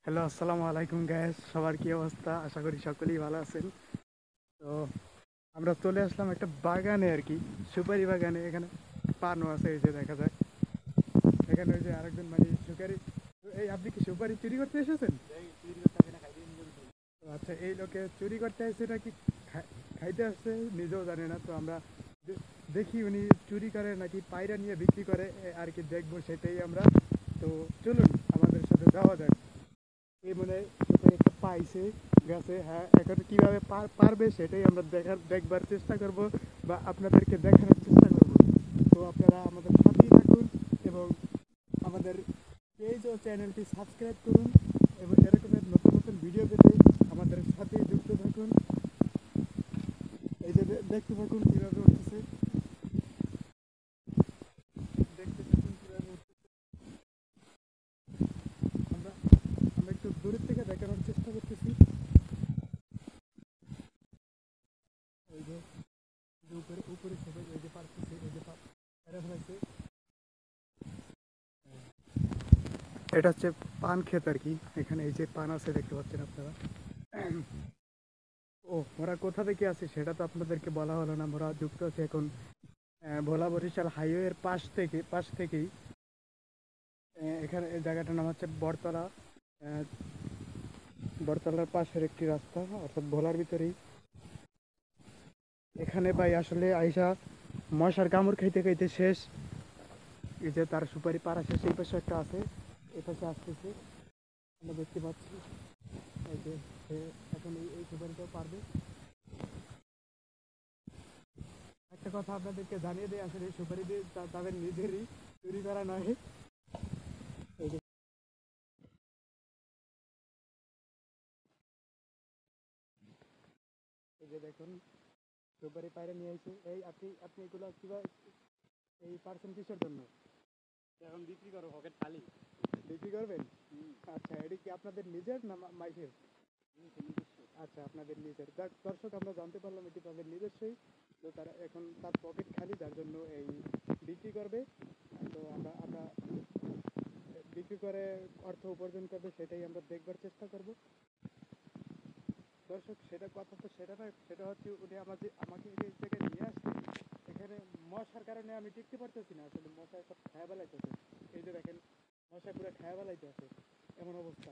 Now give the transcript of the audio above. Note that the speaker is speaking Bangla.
হ্যালো, আসসালামু আলাইকুম গাইস। সবার কি অবস্থা? আশা করি সকলেই ভালো আছেন। তো আমরা চলে আসলাম একটা বাগানে আর কি, সুপারি বাগানে। এখানে পানও আছে, এই যে দেখা যায়। এখানে ওই যে আরেকজন মানে সুপারি, এই আপনি কি সুপারি চুরি করতে এসেছেন? তো আচ্ছা, এই লোকে চুরি করতে আসছে নাকি খাইতে আসছে নিজেও জানে না। তো আমরা দেখি উনি চুরি করে নাকি পায়রা নিয়ে বিক্রি করে আর কি, দেখবো সেটাই আমরা। তো চলুন আমাদের সাথে যাওয়া যাক। এই মনে হয় সুপারি একটা পাইছে গাছে। হ্যাঁ, এখন কিভাবে পারবে সেটাই আমরা দেখবার চেষ্টা করব, বা আপনাদেরকে দেখানোর চেষ্টা করব। তো আপনারা আমাদের সাথেই থাকুন এবং আমাদের পেজ ও চ্যানেলটি সাবস্ক্রাইব করুন, এবং এরকমের নতুন নতুন ভিডিও পেতে আমাদের সাথেই যুক্ত থাকুন। এই যে দেখতে থাকুন কীভাবে উঠতেছে, দেখতে থাকুন কীভাবে উঠতেছে। আমরা আমরা একটু দূরের থেকে দেখানোর চেষ্টা করতেছি। এই যে উপরে উপরে সবাই এই যে পারতেছে, এই যে এরা ফেলাইছে। এটা হচ্ছে পান ক্ষেত আর কি। এখানে এই যে পান আছে দেখতে পাচ্ছেন আপনারা। ও, মোরা কোথা থেকে আছি সেটা তো আপনাদেরকে বলা হলো না। মোরা যুক্ত আছে এখন ভোলা বরিশাল হাইওয়ের পাশ থেকেই। এখানে এই জায়গাটার নাম হচ্ছে বটতলা। আহ, বটতলার পাশের একটি রাস্তা, অর্থাৎ ভোলার ভিতরেই। এখানে ভাই আসলে আইসা মশার কামড় খাইতে খাইতে শেষ। এই যে তার সুপারি পাড়া শেষ, এই পাশে একটা আছে, এই পাশে আসতেছে, আমরা দেখতে পাচ্ছি। এই যে সে এখন এই সুপারিটাও পারবে। একটা কথা আপনাদেরকে জানিয়ে দেয়, আসলে এই সুপারি দিয়ে তাদের নিজেরই চুরি করা নয়। এই যে এই যে দেখুন, সুপারি পায়রা নিয়ে এসে এই আপনি আপনি এগুলো কিভাবে এই পার্সেন্ট কিসের জন্য এখন বিক্রি করো, পকেট খালি। বিক্রি করবেন? আচ্ছা, এটি কি আপনাদের নিজের না মাইকের? আচ্ছা, আপনাদের নিজের। দর্শক, আমরা জানতে পারলাম এটি তাদের নিজস্বই। তো তারা এখন তার পকেট খালি, যার জন্য এই বিক্রি করবে। তো আমরা আমরা বিক্রি করে অর্থ উপার্জন করবে, সেটাই আমরা দেখবার চেষ্টা করব। দর্শক, সেটা কথা তো সেটা নয়, সেটা হচ্ছে উনি আমাকে এই জায়গায় নিয়ে আসছে। এখানে মশার কারণে আমি টিকতে পারতেছি না, আসলে মশায় সব খায়া বেলাইতেছে। এই যে দেখেন, মশা পুরো খায়া বেলাইতে আছে, এমন অবস্থা।